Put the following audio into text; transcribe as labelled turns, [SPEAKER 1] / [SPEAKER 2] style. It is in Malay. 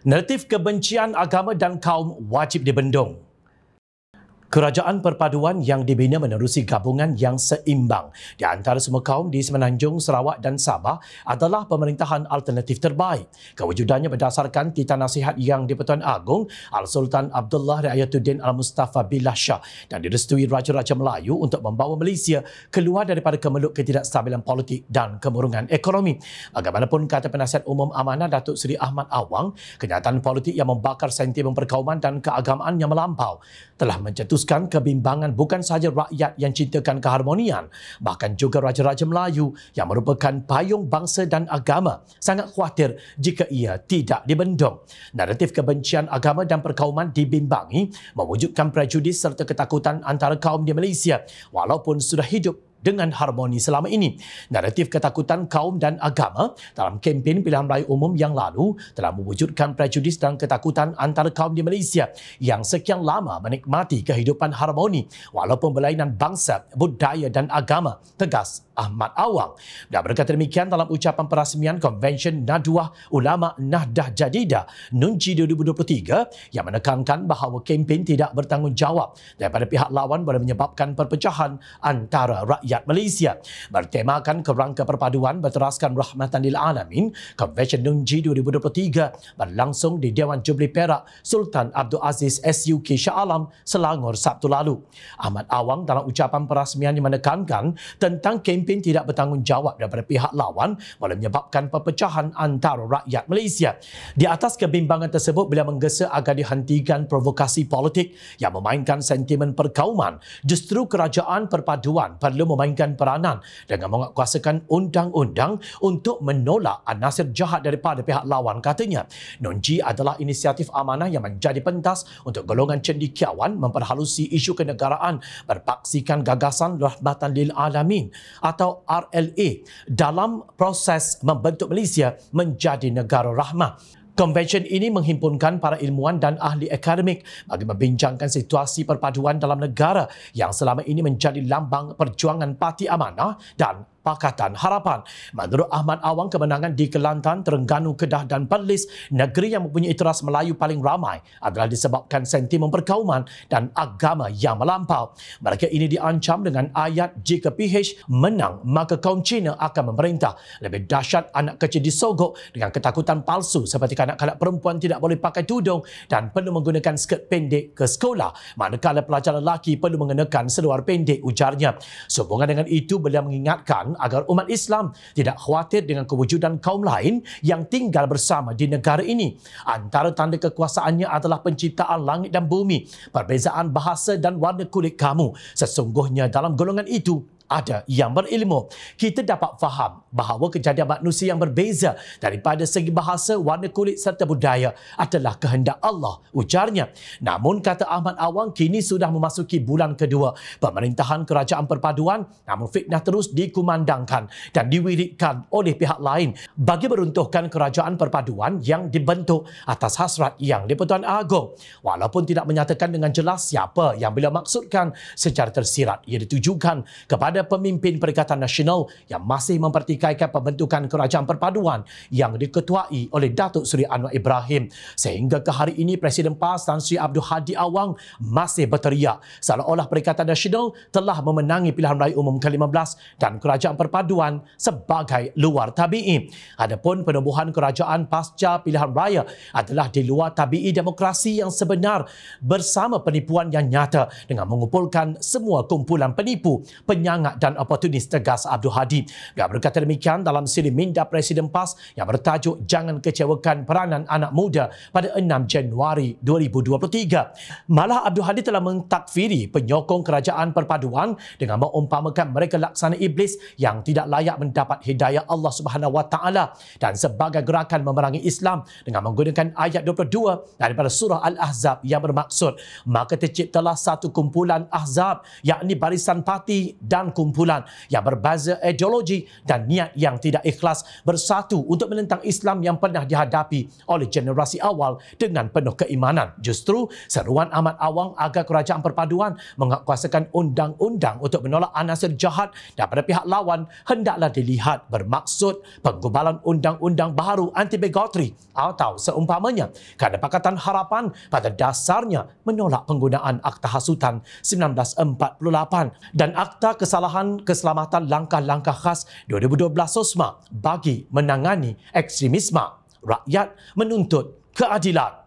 [SPEAKER 1] Naratif kebencian agama dan kaum wajib dibendung. Kerajaan perpaduan yang dibina menerusi gabungan yang seimbang di antara semua kaum di Semenanjung, Sarawak dan Sabah adalah pemerintahan alternatif terbaik. Kewujudannya berdasarkan titah nasihat Yang di-Pertuan Agong Al-Sultan Abdullah Riayatuddin Al-Mustafa Billah Shah dan direstui Raja-Raja Melayu untuk membawa Malaysia keluar daripada kemeluk ketidakstabilan politik dan kemurungan ekonomi. Bagaimanapun kata Penasihat Umum Amanah Datuk Seri Ahmad Awang, kenyataan politik yang membakar sentimen perkauman dan keagamaan yang melampau telah mencetuskan kebimbangan bukan sahaja rakyat yang cintakan keharmonian, bahkan juga Raja-Raja Melayu yang merupakan payung bangsa dan agama sangat khawatir jika ia tidak dibendung. Naratif kebencian agama dan perkauman dibimbangi mewujudkan prejudis serta ketakutan antara kaum di Malaysia walaupun sudah hidup dengan harmoni selama ini. Naratif ketakutan kaum dan agama dalam kempen pilihan raya umum yang lalu telah mewujudkan prejudis dan ketakutan antara kaum di Malaysia yang sekian lama menikmati kehidupan harmoni walaupun berlainan bangsa, budaya dan agama, tegas Ahmad Awang. Dan berkata demikian dalam ucapan perasmian Konvensyen Nadwah Ulama Nahdah Jadidah Nunji 2023 yang menekankan bahawa kempen tidak bertanggungjawab daripada pihak lawan boleh menyebabkan perpecahan antara rakyat Malaysia. Bertemakan kerangka perpaduan berteraskan rahmatan lil alamin, Konvensyen Nunji 2023 berlangsung di Dewan Jubli Perak Sultan Abdul Aziz SUK Shah Alam, Selangor Sabtu lalu. Ahmad Awang dalam ucapan perasmiannya menekankan tentang kempen tidak bertanggungjawab daripada pihak lawan boleh menyebabkan perpecahan antara rakyat Malaysia. Di atas kebimbangan tersebut, beliau menggesa agar dihentikan provokasi politik yang memainkan sentimen perkauman. Justru kerajaan perpaduan perlu memainkan peranan dengan menguatkuasakan undang-undang untuk menolak anasir jahat daripada pihak lawan, katanya. Nunji adalah inisiatif amanah yang menjadi pentas untuk golongan cendekiawan memperhalusi isu kenegaraan berpaksikan gagasan rahmatan lil alamin atau RLA dalam proses membentuk Malaysia menjadi negara rahmah. Konvensyen ini menghimpunkan para ilmuwan dan ahli akademik bagi membincangkan situasi perpaduan dalam negara yang selama ini menjadi lambang perjuangan Parti Amanah dan Pakatan Harapan. Menurut Ahmad Awang, kemenangan di Kelantan, Terengganu, Kedah dan Perlis, negeri yang mempunyai teras Melayu paling ramai, adalah disebabkan sentimen perkauman dan agama yang melampau. Mereka ini diancam dengan ayat jika PH menang maka kaum Cina akan memerintah. Lebih dahsyat, anak kecil disogok dengan ketakutan palsu seperti kanak-kanak perempuan tidak boleh pakai tudung dan perlu menggunakan skirt pendek ke sekolah, manakala pelajar lelaki perlu mengenakan seluar pendek, ujarnya. Sehubungan dengan itu, beliau mengingatkan agar umat Islam tidak khawatir dengan kewujudan kaum lain yang tinggal bersama di negara ini. Antara tanda kekuasaannya adalah penciptaan langit dan bumi, perbezaan bahasa dan warna kulit kamu. Sesungguhnya dalam golongan itu ada yang berilmu. Kita dapat faham bahawa kejadian manusia yang berbeza daripada segi bahasa, warna kulit serta budaya adalah kehendak Allah, ujarnya. Namun, kata Ahmad Awang, kini sudah memasuki bulan kedua pemerintahan kerajaan perpaduan, namun fitnah terus dikumandangkan dan diwiritkan oleh pihak lain bagi meruntuhkan kerajaan perpaduan yang dibentuk atas hasrat Yang di-Pertuan Agong. Walaupun tidak menyatakan dengan jelas siapa yang beliau maksudkan, secara tersirat ia ditujukan kepada pemimpin Perikatan Nasional yang masih mempertikaikan pembentukan kerajaan perpaduan yang diketuai oleh Datuk Seri Anwar Ibrahim. Sehingga ke hari ini, Presiden PAS Tan Sri Abdul Hadi Awang masih berteriak seolah-olah Perikatan Nasional telah memenangi pilihan raya umum ke-15 dan kerajaan perpaduan sebagai luar tabi'i. Adapun penubuhan kerajaan pasca pilihan raya adalah di luar tabi'i demokrasi yang sebenar bersama penipuan yang nyata dengan mengumpulkan semua kumpulan penipu, penyangga dan oportunis, tegas Abdul Hadi. Dia berkata demikian dalam siri minda Presiden PAS yang bertajuk Jangan Kecewakan Peranan Anak Muda pada 6 Januari 2023. Malah Abdul Hadi telah mentakfiri penyokong kerajaan perpaduan dengan mengumpamakan mereka laksana iblis yang tidak layak mendapat hidayah Allah Subhanahu Wa Taala dan sebagai gerakan memerangi Islam dengan menggunakan ayat 22 daripada surah Al-Ahzab yang bermaksud maka terciptalah satu kumpulan ahzab, yakni barisan parti dan kumpulan yang berbeza ideologi dan niat yang tidak ikhlas bersatu untuk menentang Islam yang pernah dihadapi oleh generasi awal dengan penuh keimanan. Justru seruan Ahmad Awang agar kerajaan perpaduan menguatkuasakan undang-undang untuk menolak anasir jahat daripada pihak lawan hendaklah dilihat bermaksud penggubalan undang-undang baharu anti-bigotry atau seumpamanya, kerana Pakatan Harapan pada dasarnya menolak penggunaan Akta Hasutan 1948 dan Akta Kesalahan Keselamatan Langkah-Langkah Khas 2012 SOSMA bagi menangani ekstremisme. Rakyat menuntut keadilan.